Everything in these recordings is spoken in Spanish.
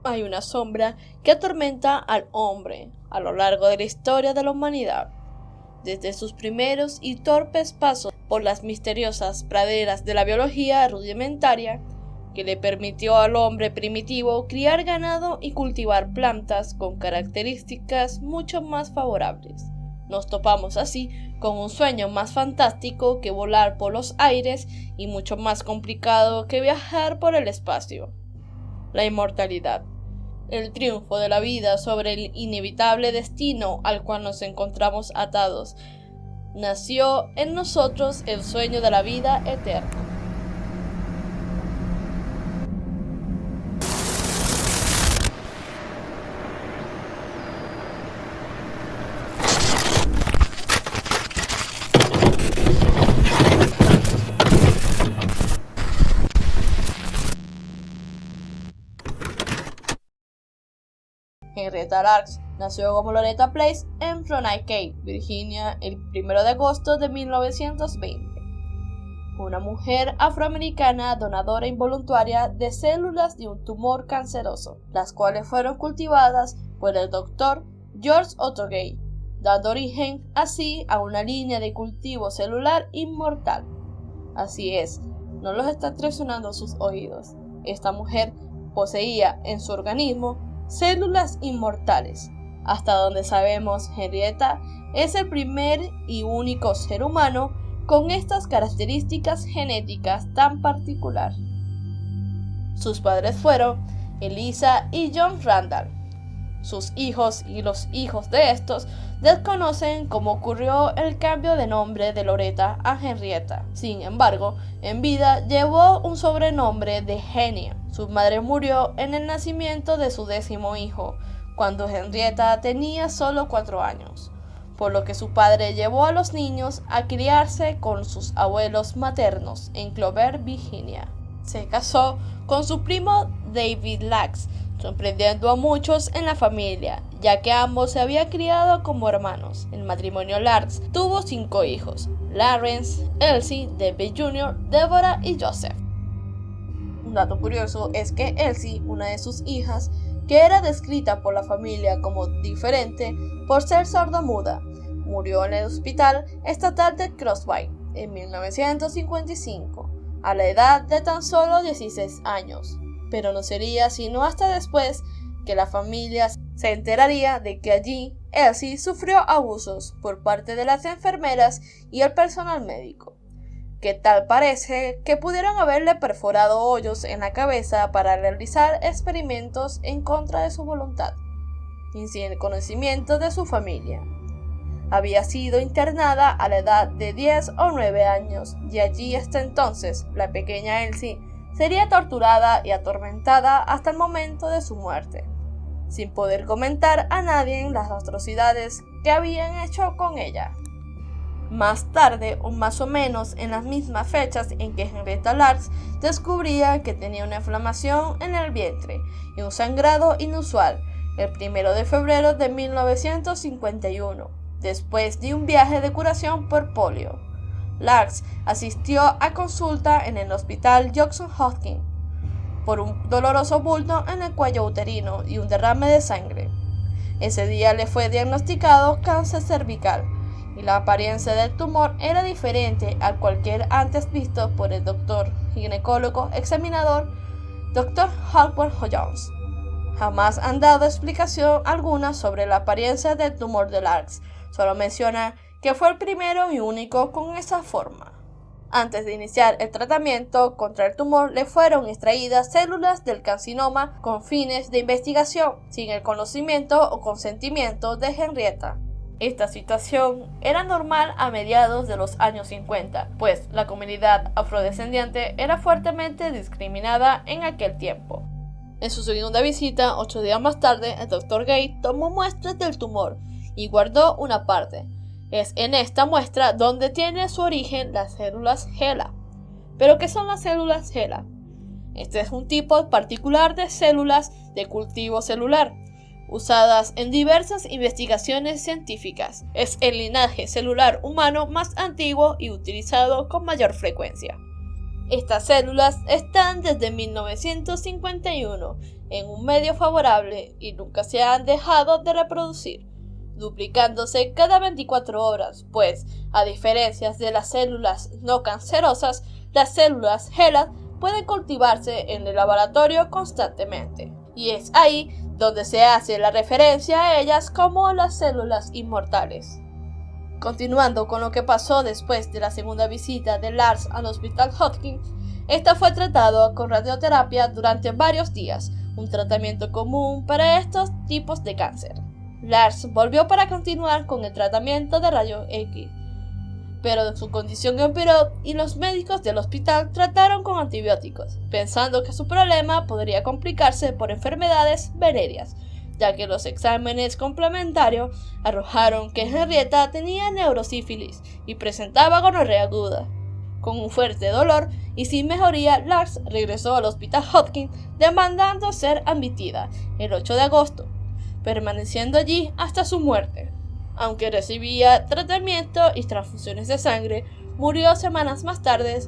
hay una sombra que atormenta al hombre a lo largo de la historia de la humanidad. Desde sus primeros y torpes pasos por las misteriosas praderas de la biología rudimentaria, que le permitió al hombre primitivo criar ganado y cultivar plantas con características mucho más favorables. Nos topamos así con un sueño más fantástico que volar por los aires y mucho más complicado que viajar por el espacio. La inmortalidad. El triunfo de la vida sobre el inevitable destino al cual nos encontramos atados. Nació en nosotros el sueño de la vida eterna. Henrietta Lacks nació como Loretta Place en Roanoke Cave, Virginia, el 1 de agosto de 1920. Una mujer afroamericana donadora involuntaria de células de un tumor canceroso, las cuales fueron cultivadas por el Dr. George Otto Gay, dando origen así a una línea de cultivo celular inmortal. Así es, no los están traicionando sus oídos. Esta mujer poseía en su organismo células inmortales. Hasta donde sabemos, Henrietta es el primer y único ser humano con estas características genéticas tan particular. Sus padres fueron Eliza y John Randall. Sus hijos y los hijos de estos desconocen cómo ocurrió el cambio de nombre de Loretta a Henrietta. Sin embargo, en vida llevó un sobrenombre de Genia. Su madre murió en el nacimiento de su 10º hijo, cuando Henrietta tenía solo 4 años, por lo que su padre llevó a los niños a criarse con sus abuelos maternos en Clover, Virginia. Se casó con su primo David Lacks, sorprendiendo a muchos en la familia, ya que ambos se habían criado como hermanos. El matrimonio Lacks tuvo 5 hijos: Lawrence, Elsie, David Jr., Deborah y Joseph. Un dato curioso es que Elsie, una de sus hijas, que era descrita por la familia como diferente por ser sordomuda, murió en el Hospital Estatal de Crosby en 1955, a la edad de tan solo 16 años. Pero no sería sino hasta después que la familia se enteraría de que allí Elsie sufrió abusos por parte de las enfermeras y el personal médico, que tal parece que pudieron haberle perforado hoyos en la cabeza para realizar experimentos en contra de su voluntad, y sin el conocimiento de su familia. Había sido internada a la edad de 10 o 9 años, y allí hasta entonces la pequeña Elsie sería torturada y atormentada hasta el momento de su muerte, sin poder comentar a nadie las atrocidades que habían hecho con ella. Más tarde, o más o menos en las mismas fechas en que Henrietta Lacks descubría que tenía una inflamación en el vientre y un sangrado inusual, el 1 de febrero de 1951, después de un viaje de curación por polio. Lacks asistió a consulta en el hospital Johns Hopkins por un doloroso bulto en el cuello uterino y un derrame de sangre. Ese día le fue diagnosticado cáncer cervical, y la apariencia del tumor era diferente al cualquier antes visto por el doctor ginecólogo examinador Dr. Howard Jones. Jamás han dado explicación alguna sobre la apariencia del tumor de Lacks, solo menciona que fue el primero y único con esa forma. Antes de iniciar el tratamiento contra el tumor, le fueron extraídas células del carcinoma con fines de investigación, sin el conocimiento o consentimiento de Henrietta. Esta situación era normal a mediados de los años 50, pues la comunidad afrodescendiente era fuertemente discriminada en aquel tiempo. En su segunda visita, 8 días más tarde, el Dr. Gay tomó muestras del tumor y guardó una parte. Es en esta muestra donde tiene su origen las células HeLa. ¿Pero qué son las células HeLa? Este es un tipo particular de células de cultivo celular, usadas en diversas investigaciones científicas. Es el linaje celular humano más antiguo y utilizado con mayor frecuencia. Estas células están desde 1951 en un medio favorable y nunca se han dejado de reproducir, duplicándose cada 24 horas, pues, a diferencia de las células no cancerosas, las células HeLa pueden cultivarse en el laboratorio constantemente. Y es ahí donde se hace la referencia a ellas como las células inmortales. Continuando con lo que pasó después de la segunda visita de Lars al Hospital Hopkins, esta fue tratado con radioterapia durante varios días, un tratamiento común para estos tipos de cáncer. Lars volvió para continuar con el tratamiento de rayos X, pero su condición empeoró y los médicos del hospital trataron con antibióticos, pensando que su problema podría complicarse por enfermedades venéreas, ya que los exámenes complementarios arrojaron que Henrietta tenía neurosífilis y presentaba gonorrea aguda. Con un fuerte dolor y sin mejoría, Lars regresó al Hospital Hopkins demandando ser admitida el 8 de agosto, permaneciendo allí hasta su muerte. Aunque recibía tratamiento y transfusiones de sangre, murió semanas más tarde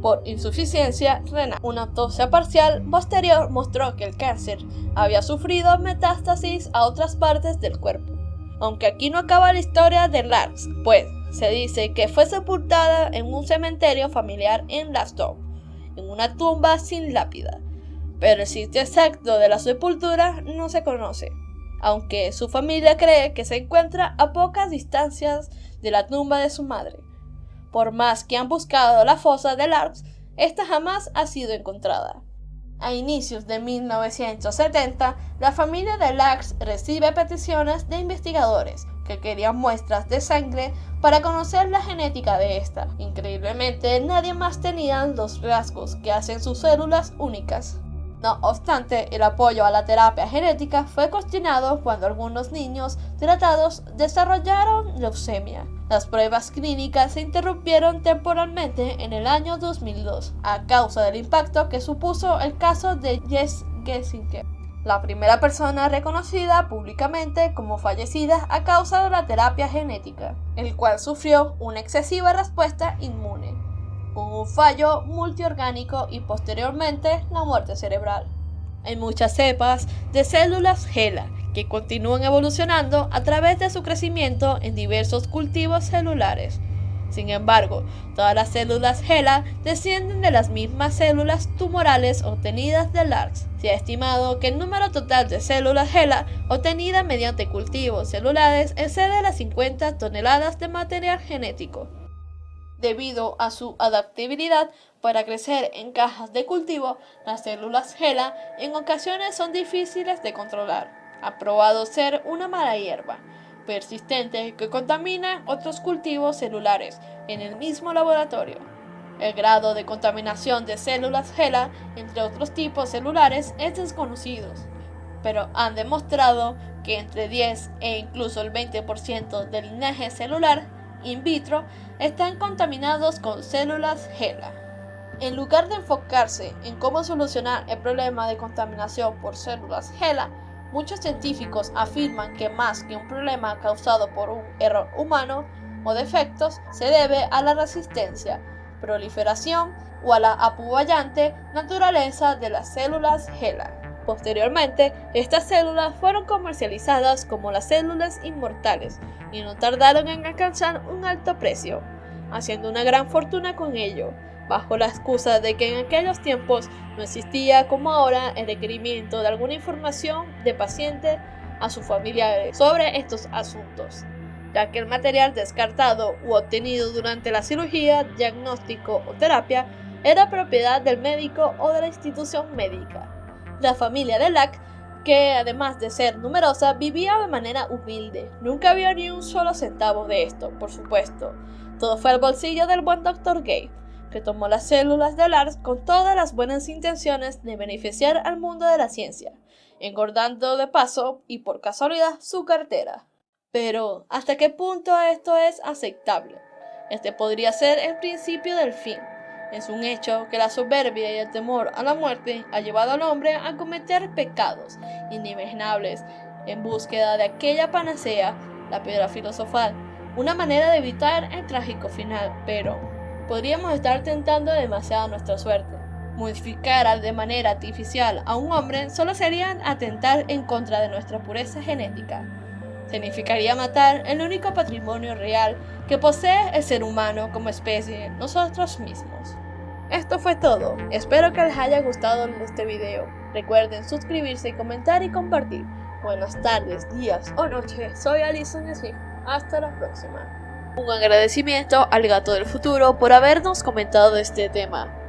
por insuficiencia renal. Una autopsia parcial posterior mostró que el cáncer había sufrido metástasis a otras partes del cuerpo. Aunque aquí no acaba la historia de Lars, pues se dice que fue sepultada en un cementerio familiar en Glasgow, en una tumba sin lápida, pero el sitio exacto de la sepultura no se conoce, aunque su familia cree que se encuentra a pocas distancias de la tumba de su madre. Por más que han buscado la fosa de Lars, esta jamás ha sido encontrada. A inicios de 1970, la familia de Lars recibe peticiones de investigadores que querían muestras de sangre para conocer la genética de esta. Increíblemente, nadie más tenía los rasgos que hacen sus células únicas. No obstante, el apoyo a la terapia genética fue cuestionado cuando algunos niños tratados desarrollaron leucemia. Las pruebas clínicas se interrumpieron temporalmente en el año 2002 a causa del impacto que supuso el caso de Jess Gessinger, la primera persona reconocida públicamente como fallecida a causa de la terapia genética, el cual sufrió una excesiva respuesta inmune, con un fallo multiorgánico y posteriormente la muerte cerebral. Hay muchas cepas de células HeLa que continúan evolucionando a través de su crecimiento en diversos cultivos celulares. Sin embargo, todas las células HeLa descienden de las mismas células tumorales obtenidas de Lars. Se ha estimado que el número total de células HeLa obtenidas mediante cultivos celulares excede las 50 toneladas de material genético. Debido a su adaptabilidad para crecer en cajas de cultivo, las células HeLa en ocasiones son difíciles de controlar. Ha probado ser una mala hierba persistente que contamina otros cultivos celulares en el mismo laboratorio. El grado de contaminación de células HeLa entre otros tipos celulares es desconocido, pero han demostrado que entre 10 e incluso el 20% del linaje celular in vitro están contaminados con células HeLa. En lugar de enfocarse en cómo solucionar el problema de contaminación por células HeLa, muchos científicos afirman que más que un problema causado por un error humano o defectos, se debe a la resistencia, proliferación o a la apuballante naturaleza de las células HeLa. Posteriormente, estas células fueron comercializadas como las células inmortales y no tardaron en alcanzar un alto precio, haciendo una gran fortuna con ello, bajo la excusa de que en aquellos tiempos no existía como ahora el requerimiento de alguna información de paciente a sus familiares sobre estos asuntos, ya que el material descartado u obtenido durante la cirugía, diagnóstico o terapia era propiedad del médico o de la institución médica. La familia de Lack, que además de ser numerosa, vivía de manera humilde. Nunca vio ni un solo centavo de esto, por supuesto. Todo fue al bolsillo del buen Dr. Gale, que tomó las células de Lars con todas las buenas intenciones de beneficiar al mundo de la ciencia, engordando de paso y por casualidad su cartera. Pero, ¿hasta qué punto esto es aceptable? Este podría ser el principio del fin. Es un hecho que la soberbia y el temor a la muerte ha llevado al hombre a cometer pecados inimaginables en búsqueda de aquella panacea, la piedra filosofal, una manera de evitar el trágico final, pero podríamos estar tentando demasiado nuestra suerte. Modificar de manera artificial a un hombre solo sería atentar en contra de nuestra pureza genética. Significaría matar el único patrimonio real que posee el ser humano como especie, nosotros mismos. Esto fue todo, espero que les haya gustado este video. Recuerden suscribirse, comentar y compartir. Buenas tardes, días o noches, soy Alison Smith, hasta la próxima. Un agradecimiento al gato del futuro por habernos comentado este tema.